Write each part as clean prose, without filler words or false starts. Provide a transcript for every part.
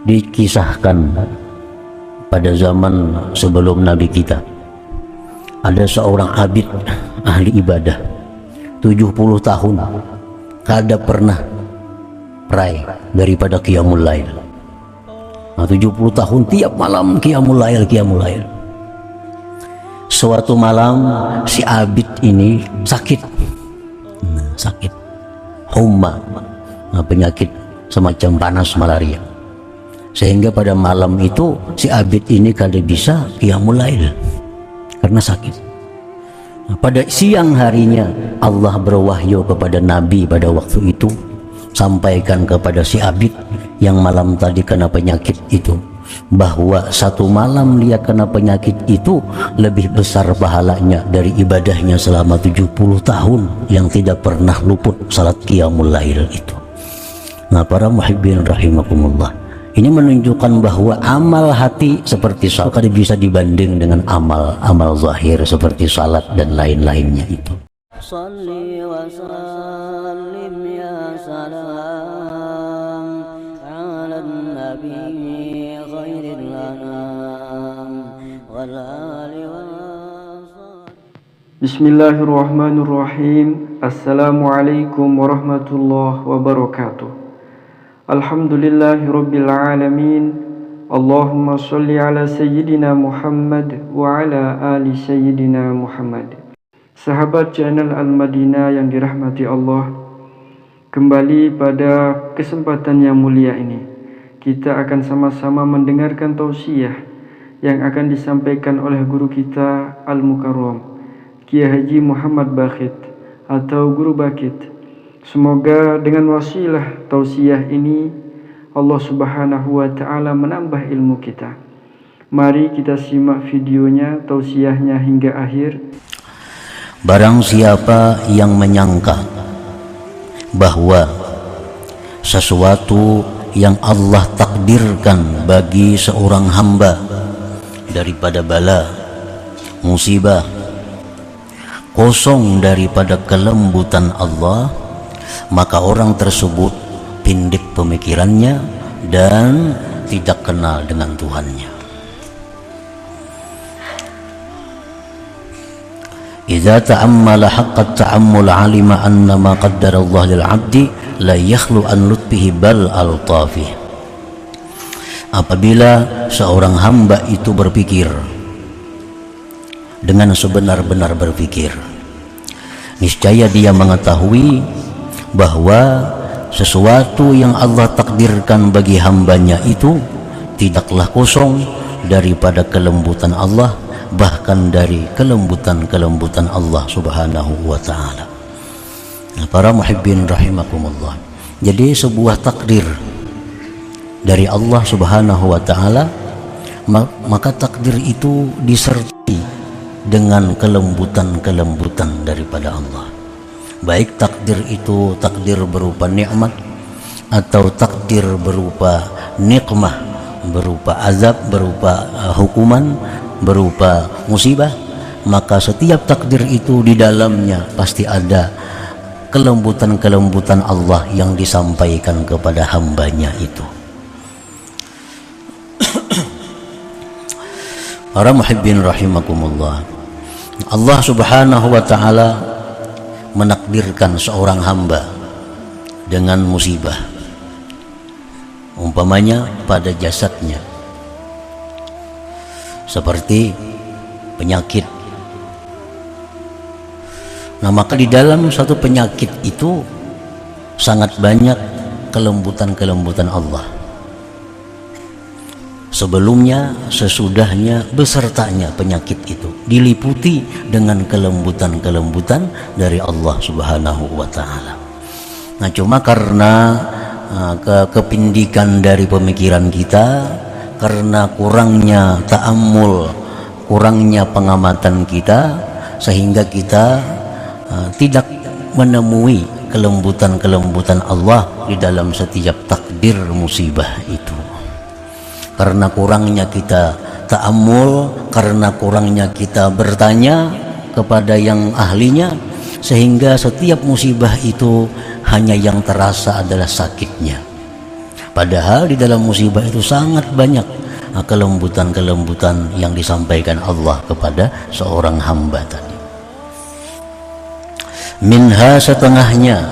Dikisahkan pada zaman sebelum Nabi kita ada seorang abid ahli ibadah 70 tahun kada pernah pray daripada qiyamul lail. 70 tahun tiap malam qiyamul lail. Suatu malam si abid ini sakit humma, penyakit semacam panas malaria, sehingga pada malam itu si abid ini kada bisa qiyamul lail karena sakit. Pada siang harinya Allah berwahyu kepada Nabi pada waktu itu, sampaikan kepada si abid yang malam tadi kena penyakit itu, bahwa satu malam dia kena penyakit itu lebih besar pahalanya dari ibadahnya selama 70 tahun yang tidak pernah luput salat qiyamul lail itu. Nah, para muhibbin rahimakumullah, ini menunjukkan bahwa amal hati seperti salat kada bisa dibanding dengan amal zahir seperti salat dan lain-lainnya itu. Shalli wa sallim ya salam ala nabi khairil anam wal ali wal. Bismillahirrahmanirrahim. Assalamualaikum warahmatullahi wabarakatuh. Alhamdulillahirabbil alamin. Allahumma shalli ala sayyidina Muhammad wa ala ali sayyidina Muhammad. Sahabat channel Al-Madinah yang dirahmati Allah, kembali pada kesempatan yang mulia ini kita akan sama-sama mendengarkan tausiah yang akan disampaikan oleh guru kita Al-Mukarram Kiai Haji Muhammad Bakhit atau Guru Bakit. Semoga dengan wasilah tausiah ini Allah Subhanahu wa taala menambah ilmu kita. Mari kita simak videonya, tausiahnya hingga akhir. Barang siapa yang menyangka bahwa sesuatu yang Allah takdirkan bagi seorang hamba daripada bala, musibah, kosong daripada kelembutan Allah, maka orang tersebut pindik pemikirannya dan tidak kenal dengan Tuhannya. Idza ta'ammala haqqat ta'ammul 'alima anna ma qaddara Allah lil 'abdi la yakhlu an lutfihi bal al-tafih. Apabila seorang hamba itu berpikir dengan sebenar-benar berpikir, niscaya dia mengetahui bahwa sesuatu yang Allah takdirkan bagi hambanya itu tidaklah kosong daripada kelembutan Allah, bahkan dari kelembutan Allah Subhanahu wa ta'ala. Nah, para muhibbin rahimakumullah, jadi sebuah takdir dari Allah Subhanahu wa ta'ala, maka takdir itu disertai dengan kelembutan daripada Allah. Baik takdir itu takdir berupa nikmat atau takdir berupa nikmah, berupa azab, berupa hukuman, berupa musibah, maka setiap takdir itu di dalamnya pasti ada kelembutan Allah yang disampaikan kepada hambanya itu. Para muhibbin rahimakumullah, Allah Subhanahu wa ta'ala menakdirkan seorang hamba dengan musibah, umpamanya pada jasadnya, seperti penyakit. Nah, maka di dalam satu penyakit itu sangat banyak kelembutan Allah. Sebelumnya, sesudahnya, besertanya penyakit itu diliputi dengan kelembutan dari Allah Subhanahu wa ta'ala. Nah, cuma karena kepindikan dari pemikiran kita, karena kurangnya ta'ammul, kurangnya pengamatan kita, sehingga kita tidak menemui kelembutan Allah di dalam setiap takdir musibah itu. Karena kurangnya kita ta'ammul, karena kurangnya kita bertanya kepada yang ahlinya, sehingga setiap musibah itu hanya yang terasa adalah sakitnya. Padahal di dalam musibah itu sangat banyak kelembutan-kelembutan yang disampaikan Allah kepada seorang hamba tadi. Minha, setengahnya,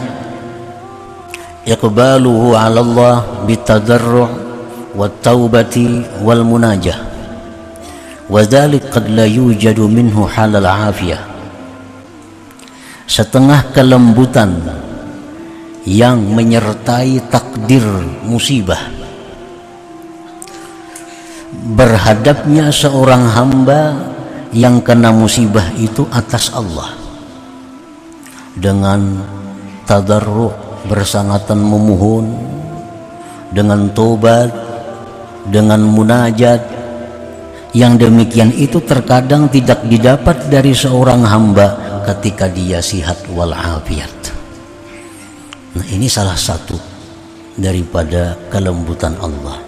iqbaluhu 'ala Allah bitadarru' wat taubati wal munajah, wa dzalik qad la yujadu minhu halal afiyah. Setengah kelembutan yang menyertai takdir musibah, berhadapnya seorang hamba yang kena musibah itu atas Allah dengan tadarru', bersangatan memohon, dengan tobat, dengan munajat. Yang demikian itu terkadang tidak didapat dari seorang hamba ketika dia sihat wal afiat. Nah, ini salah satu daripada kelembutan Allah.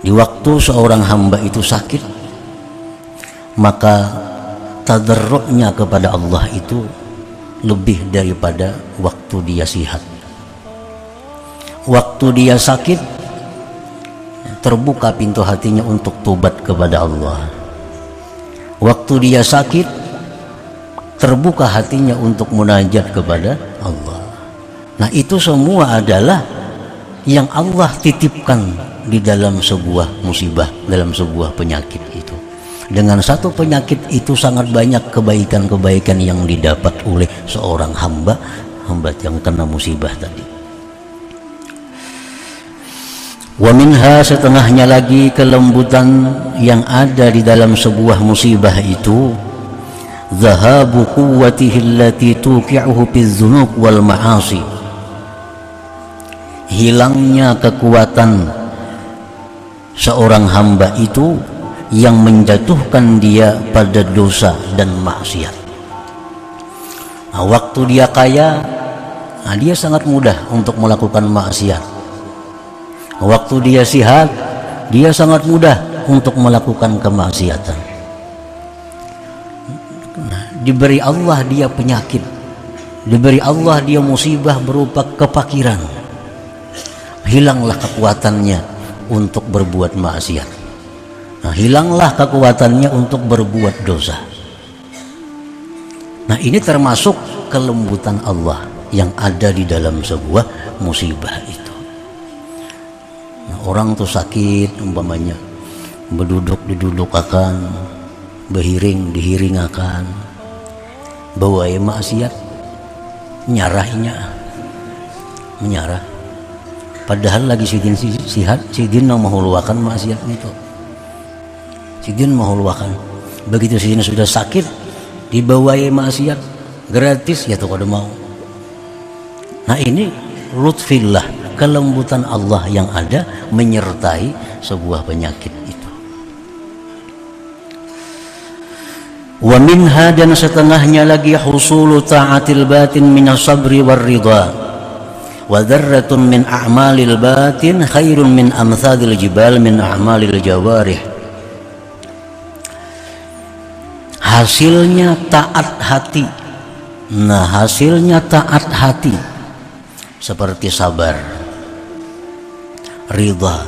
Di waktu seorang hamba itu sakit, maka tadarru'nya kepada Allah itu lebih daripada waktu dia sihat. Waktu dia sakit, terbuka pintu hatinya untuk tobat kepada Allah. Waktu dia sakit, terbuka hatinya untuk munajat kepada Allah. Nah, itu semua adalah yang Allah titipkan di dalam sebuah musibah, dalam sebuah penyakit itu. Dengan satu penyakit itu sangat banyak kebaikan-kebaikan yang didapat oleh seorang hamba yang kena musibah tadi. Wa minha, setengahnya lagi kelembutan yang ada di dalam sebuah musibah itu, zahabu quwwatihi allati tuqi'uhu bidzunub wal ma'asi. Hilangnya kekuatan seorang hamba itu yang menjatuhkan dia pada dosa dan maksiat. Nah, waktu dia kaya, dia sangat mudah untuk melakukan maksiat. Waktu dia sehat, dia sangat mudah untuk melakukan kemaksiatan. Nah, diberi Allah dia penyakit, diberi Allah dia musibah berupa kefakiran, hilanglah kekuatannya untuk berbuat maksiat. Nah, hilanglah kekuatannya untuk berbuat dosa. Nah, ini termasuk kelembutan Allah yang ada di dalam sebuah musibah itu. Nah, orang tuh sakit umpamanya, diduduk akan, berhiring dihiring akan, bawa maksiat, menyarah. Padahal lagi sidin sihat, sidin menghuluakan maksiat itu. Sidin menghuluakan. Begitu sidin sudah sakit, dibawai maksiat gratis, ya tuh kada mau. Nah, ini lutfillah, kelembutan Allah yang ada menyertai sebuah penyakit itu. Wa minha, dan setengahnya lagi, husulu ta'atil batin minas sabri war ridha, wa dzarratun min a'malil batin khairun min amthadil jibal min a'malil jawarih. Hasilnya taat hati. Nah, hasilnya taat hati seperti sabar, ridha,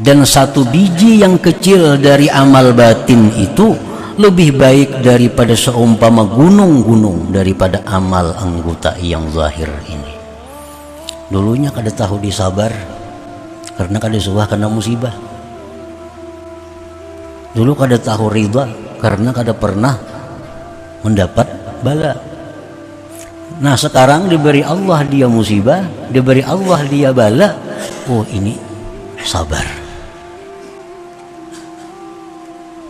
dan satu biji yang kecil dari amal batin itu lebih baik daripada seumpama gunung-gunung daripada amal anggota yang zahir ini. Dulunya kada tahu disabar karena kada suah kena musibah. Dulu kada tahu ridha karena kada pernah mendapat bala. Nah, sekarang diberi Allah dia musibah, diberi Allah dia bala, oh ini sabar.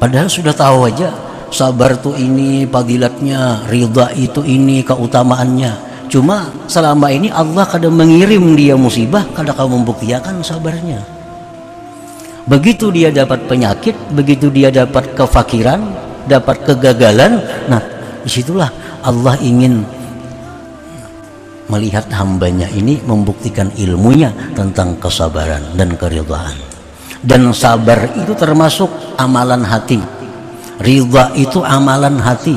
Padahal sudah tahu aja sabar tuh ini fadilatnya, ridha itu ini keutamaannya. Cuma selama ini Allah kada mengirim dia musibah, kada kau membuktikan sabarnya. Begitu dia dapat penyakit, begitu dia dapat kefakiran, dapat kegagalan, nah disitulah Allah ingin melihat hambanya ini membuktikan ilmunya tentang kesabaran dan keridhaan. Dan sabar itu termasuk amalan hati, ridha itu amalan hati.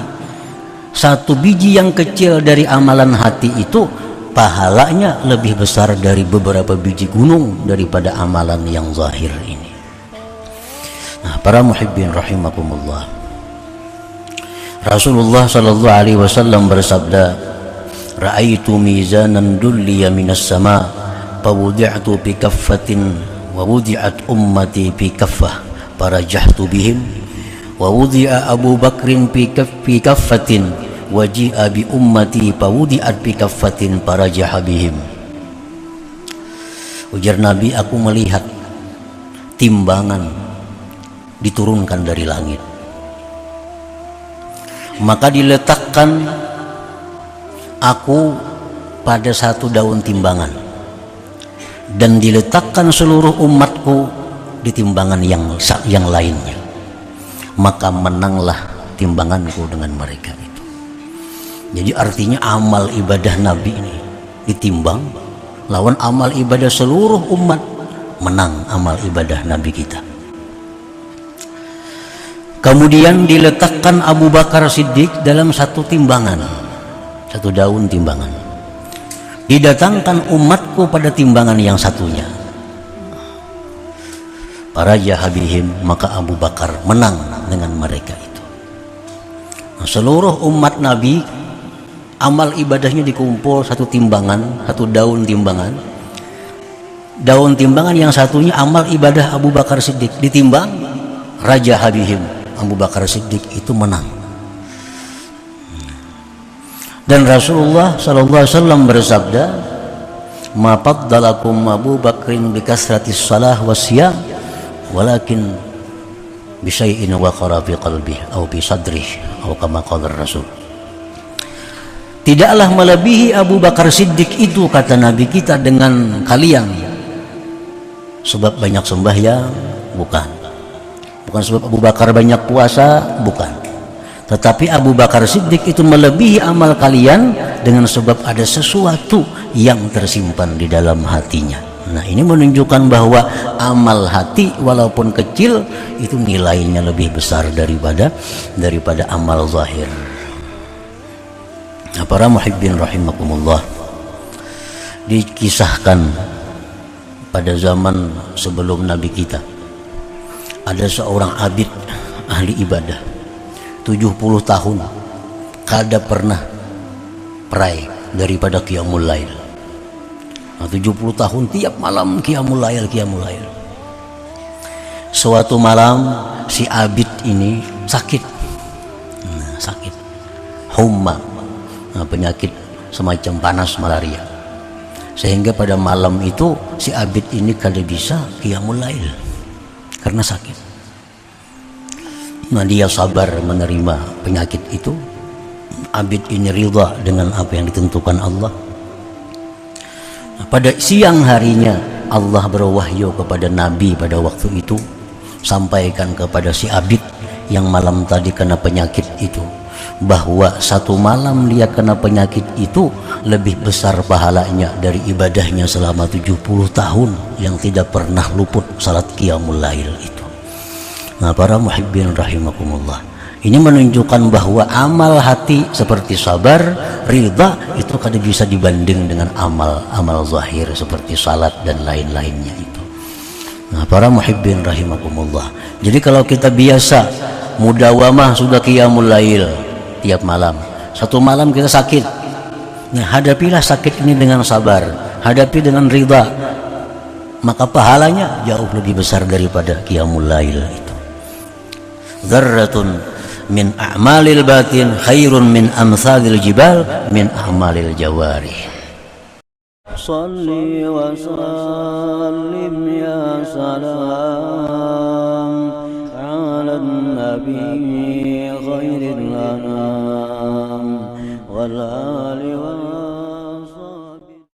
Satu biji yang kecil dari amalan hati itu pahalanya lebih besar dari beberapa biji gunung daripada amalan yang zahir ini. Nah, para muhibbin rahimakumullah, Rasulullah sallallahu alaihi wasallam bersabda, "Ra'aitu mizanan dulliya minas sama, fawudi'tu bi kaffatin wa wudi'at ummati bi kaffah, farajahtu bihim, wa wudi'a Abu Bakrin bi kaffatin, wa ji'a bi ummati fawudi'at bi kaffatin, farajaha bihim." Ujar Nabi, aku melihat timbangan diturunkan dari langit, maka diletakkan aku pada satu daun timbangan, dan diletakkan seluruh umatku di timbangan yang lainnya, maka menanglah timbanganku dengan mereka itu. Jadi artinya amal ibadah Nabi ini ditimbang lawan amal ibadah seluruh umat, menang amal ibadah Nabi kita. Kemudian diletakkan Abu Bakar Siddiq dalam satu timbangan, satu daun timbangan. Didatangkan umatku pada timbangan yang satunya. Para jahabihim, maka Abu Bakar menang dengan mereka itu. Nah, seluruh umat Nabi amal ibadahnya dikumpul satu timbangan, satu daun timbangan. Daun timbangan yang satunya amal ibadah Abu Bakar Siddiq, ditimbang, Raja Habihim Abu Bakar Siddiq itu menang. Dan Rasulullah sallallahu alaihi wasallam bersabda, "Ma faddalakum Abu Bakrin bi kasratis shalah wasyam, walakin bi syai'in waqara fi qalbihi aw bi sadrihi aw kama qala Rasul." Tidaklah melebihi Abu Bakar Siddiq itu, kata Nabi kita, dengan kalian sebab banyak sembahyang, bukan sebab Abu Bakar banyak puasa, bukan, tetapi Abu Bakar Siddiq itu melebihi amal kalian dengan sebab ada sesuatu yang tersimpan di dalam hatinya. Nah, ini menunjukkan bahwa amal hati walaupun kecil itu nilainya lebih besar daripada amal zahir. Nah, para muhibbin rahimakumullah, dikisahkan pada zaman sebelum Nabi kita ada seorang abid ahli ibadah 70 tahun kada pernah perai daripada qiyamul lail. Nah, 70 tahun tiap malam qiyamul lail. Suatu malam si abid ini sakit, sakit humma, penyakit semacam panas malaria, sehingga pada malam itu si abid ini kada bisa qiyamul lail karena sakit. Nah, dia sabar menerima penyakit itu. Abid ini ridha dengan apa yang ditentukan Allah. Nah, pada siang harinya Allah berwahyu kepada Nabi pada waktu itu, sampaikan kepada si abid yang malam tadi kena penyakit itu, bahwa satu malam dia kena penyakit itu lebih besar pahalanya dari ibadahnya selama 70 tahun yang tidak pernah luput salat qiyamul lail itu. Nah, para muhibbin rahimakumullah, ini menunjukkan bahwa amal hati seperti sabar, ridha itu kada bisa dibanding dengan amal zahir seperti salat dan lain-lainnya itu. Nah, para muhibbin rahimakumullah, jadi kalau kita biasa mudawamah sudah qiyamul lail tiap malam, satu malam kita sakit, nah hadapilah sakit ini dengan sabar, hadapi dengan ridha, maka pahalanya jauh lebih besar daripada qiyamul lail itu. Dzarratun min a'malil batin khairun min amsalil jibal min a'malil jawarih. Salli wa sallim ya salam ala nabi khairil anam wal ali wa